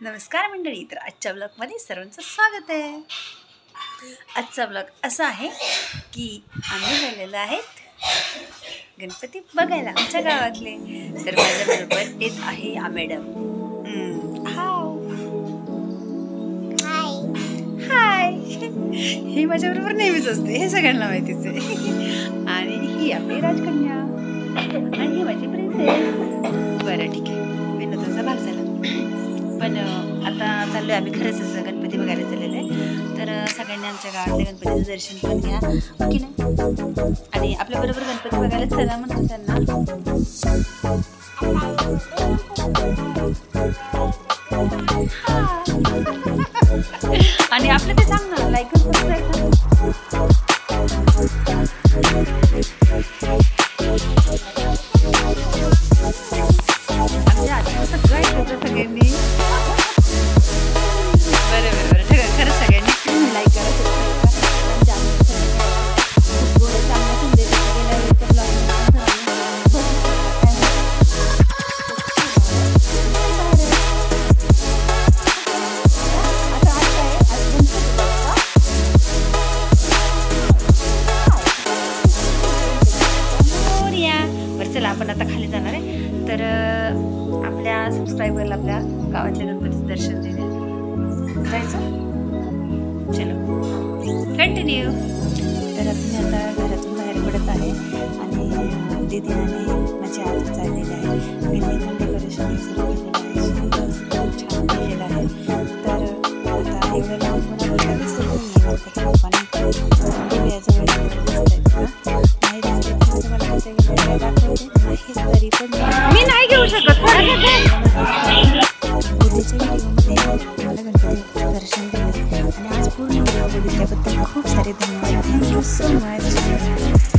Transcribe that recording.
नमस्कार मंडळी, तर आजच्या ब्लॉगमध्ये सर्वांचं स्वागत आहे। आजचा ब्लॉग असा आहे की आम्ही गेलेलो आहेत गणपती बघायला आमच्या गावातले। तर माझ्याबरोबर येत आहे आ मॅडम। हाय, ही माझ्याबरोबर नेहमीच असते, हे सगळ्यांना माहितीच आहे। आणि ही आपली राजकन्या आणि ही माझी प्रिन्सेस। बरं ठीक आहे, विनोदाचा भाग झाला। पण आता चाललोय आम्ही खरंच गणपती बघायला चाललेलो आहे। तर सगळ्यांनी आमच्या गावातल्या गणपतीचं दर्शन पण घ्या, ओके ना? आणि आपल्याबरोबर गणपती बघायला चला म्हणतो त्यांना। आणि आपलं ते सांग ना, लाईक आणि सबस्क्राईब आमच्या आजच्या सगळं ऐकायचं सगळ्यांनी। बरं खरंच सगळ्यांनी लाईक करा, सबस्क्राईब चला आपण आता खाली जाणार आहे। तर आपल्या सबस्क्रायबरला आपल्या गावातल्या गणपतीचं दर्शन देण्यात जायचं। चलो कंटिन्यू। तर आपण आता घरातून बाहेर पडत आहे आणि दीदी आणि माझी आजी चाललेली आहे। गणपतीचं डेकोरेशन सुरू केलेलं आहे, खूप छान केलेलं आहे। तर आता एवढं लांब कोणाला दिसत नाही आहे तरी पण मी नाही घेऊ शकत। पूर्वीच्या व्हिडिओमध्ये मला गणपतीचं दर्शन दिलं आणि आज पूर्ण व्हिडिओ बघितल्याबद्दल खूप सारे धन्यवाद। Thank you so much.